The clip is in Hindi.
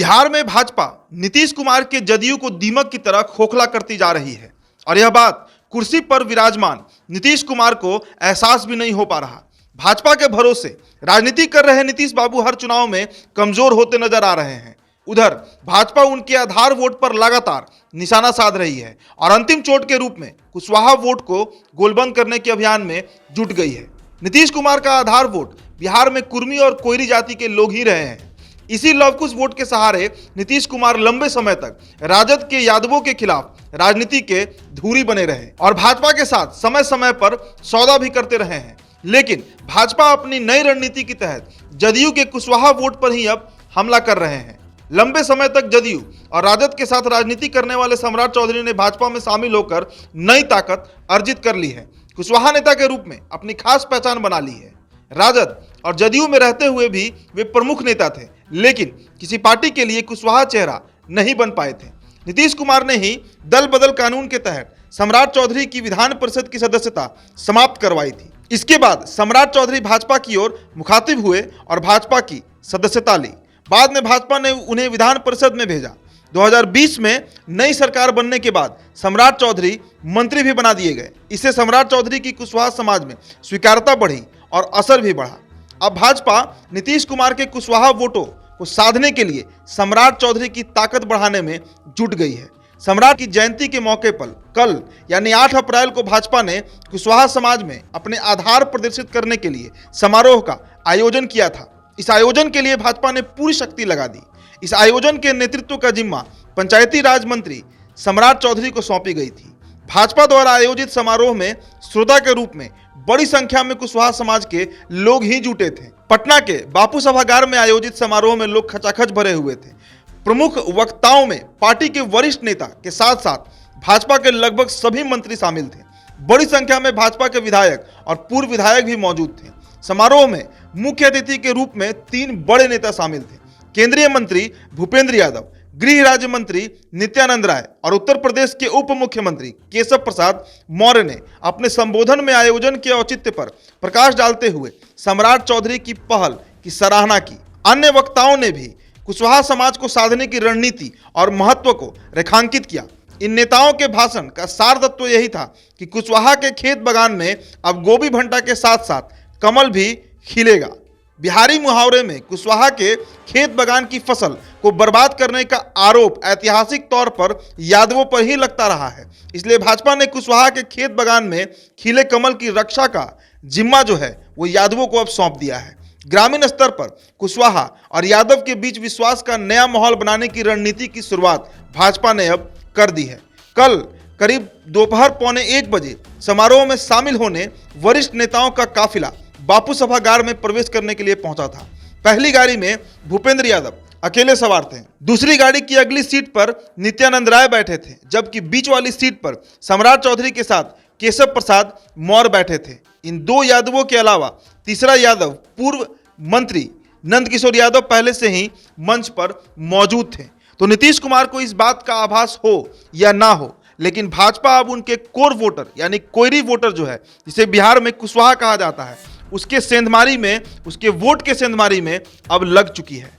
बिहार में भाजपा नीतीश कुमार के जदयू को दीमक की तरह खोखला करती जा रही है और यह बात कुर्सी पर विराजमान नीतीश कुमार को एहसास भी नहीं हो पा रहा। भाजपा के भरोसे राजनीति कर रहे नीतीश बाबू हर चुनाव में कमजोर होते नजर आ रहे हैं। उधर भाजपा उनके आधार वोट पर लगातार निशाना साध रही है और अंतिम चोट के रूप में कुशवाहा वोट को गोलबंद करने के अभियान में जुट गई है। नीतीश कुमार का आधार वोट बिहार में कुर्मी और कोयरी जाति के लोग ही रहे हैं। इसी लवकुश वोट के सहारे नीतीश कुमार लंबे समय तक राजद के यादवों के खिलाफ राजनीति के धुरी बने रहे और भाजपा के साथ समय समय पर सौदा भी करते रहे हैं। लेकिन भाजपा अपनी नई रणनीति के तहत जदयू के कुशवाहा वोट पर ही अब हमला कर रहे हैं। लंबे समय तक जदयू और राजद के साथ राजनीति करने वाले सम्राट चौधरी ने भाजपा में शामिल होकर नई ताकत अर्जित कर ली है। कुशवाहा नेता के रूप में अपनी खास पहचान बना ली है। राजद और जदयू में रहते हुए भी वे प्रमुख नेता थे, लेकिन किसी पार्टी के लिए कुशवाहा चेहरा नहीं बन पाए थे। नीतीश कुमार ने ही दल बदल कानून के तहत सम्राट चौधरी की विधान परिषद की सदस्यता समाप्त करवाई थी। इसके बाद सम्राट चौधरी भाजपा की ओर मुखातिब हुए और भाजपा की सदस्यता ली। बाद में भाजपा ने उन्हें विधान परिषद में भेजा। 2020 में नई सरकार बनने के बाद सम्राट चौधरी मंत्री भी बना दिए गए। इससे सम्राट चौधरी की कुशवाहा समाज में स्वीकार्यता बढ़ी और असर भी बढ़ा। अब भाजपा नीतीश कुमार के कुशवाहा वोटों को साधने के लिए सम्राट चौधरी की ताकत बढ़ाने में जुट गई है। सम्राट की जयंती के मौके पर कल यानी 8 अप्रैल को भाजपा ने कुशवाहा समाज में अपने आधार प्रदर्शित करने के लिए समारोह का आयोजन किया था। इस आयोजन के लिए भाजपा ने पूरी शक्ति लगा दी। इस आयोजन के नेतृत्व का जिम्मा पंचायती राज मंत्री सम्राट चौधरी को सौंपी गई थी। भाजपा द्वारा आयोजित समारोह में श्रोता के रूप में बड़ी संख्या में कुशवाहा समाज के लोग ही जुटे थे। पटना के बापू सभागार में आयोजित समारोह में लोग खचाखच भरे हुए थे। प्रमुख वक्ताओं में पार्टी के वरिष्ठ नेता के साथ साथ भाजपा के लगभग सभी मंत्री शामिल थे। बड़ी संख्या में भाजपा के विधायक और पूर्व विधायक भी मौजूद थे। समारोह में मुख्य अतिथि के रूप में 3 बड़े नेता शामिल थे। केंद्रीय मंत्री भूपेंद्र यादव, गृह राज्य मंत्री नित्यानंद राय और उत्तर प्रदेश के उप मुख्यमंत्री केशव प्रसाद मौर्य ने अपने संबोधन में आयोजन के औचित्य पर प्रकाश डालते हुए सम्राट चौधरी की पहल की सराहना की। अन्य वक्ताओं ने भी कुशवाहा समाज को साधने की रणनीति और महत्व को रेखांकित किया। इन नेताओं के भाषण का सार तत्व यही था कि कुशवाहा के खेत बगान में अब गोभी भंटा के साथ साथ कमल भी खिलेगा। बिहारी मुहावरे में कुशवाहा के खेत बगान की फसल को बर्बाद करने का आरोप ऐतिहासिक तौर पर यादवों पर ही लगता रहा है। इसलिए भाजपा ने कुशवाहा के खेत बगान में खिले कमल की रक्षा का जिम्मा जो है वो यादवों को अब सौंप दिया है। ग्रामीण स्तर पर कुशवाहा और यादव के बीच विश्वास का नया माहौल बनाने की रणनीति की शुरुआत भाजपा ने अब कर दी है। कल करीब दोपहर 12:45 बजे समारोह में शामिल होने वरिष्ठ नेताओं का काफिला बापू सभागार में प्रवेश करने के लिए पहुंचा था। पहली गाड़ी में भूपेंद्र यादव अकेले सवार थे। दूसरी गाड़ी की अगली सीट पर नित्यानंद राय बैठे थे, जबकि बीच वाली सीट पर सम्राट चौधरी के साथ केशव प्रसाद मौर्य बैठे थे। इन 2 यादवों के अलावा तीसरा यादव पूर्व मंत्री नंदकिशोर यादव पहले से ही मंच पर मौजूद थे। तो नीतीश कुमार को इस बात का आभास हो या ना हो, लेकिन भाजपा अब उनके कोर वोटर यानी कोयरी वोटर जो है, जिसे बिहार में कुशवाहा कहा जाता है, उसके सेंधमारी में, उसके वोट के सेंधमारी में अब लग चुकी है।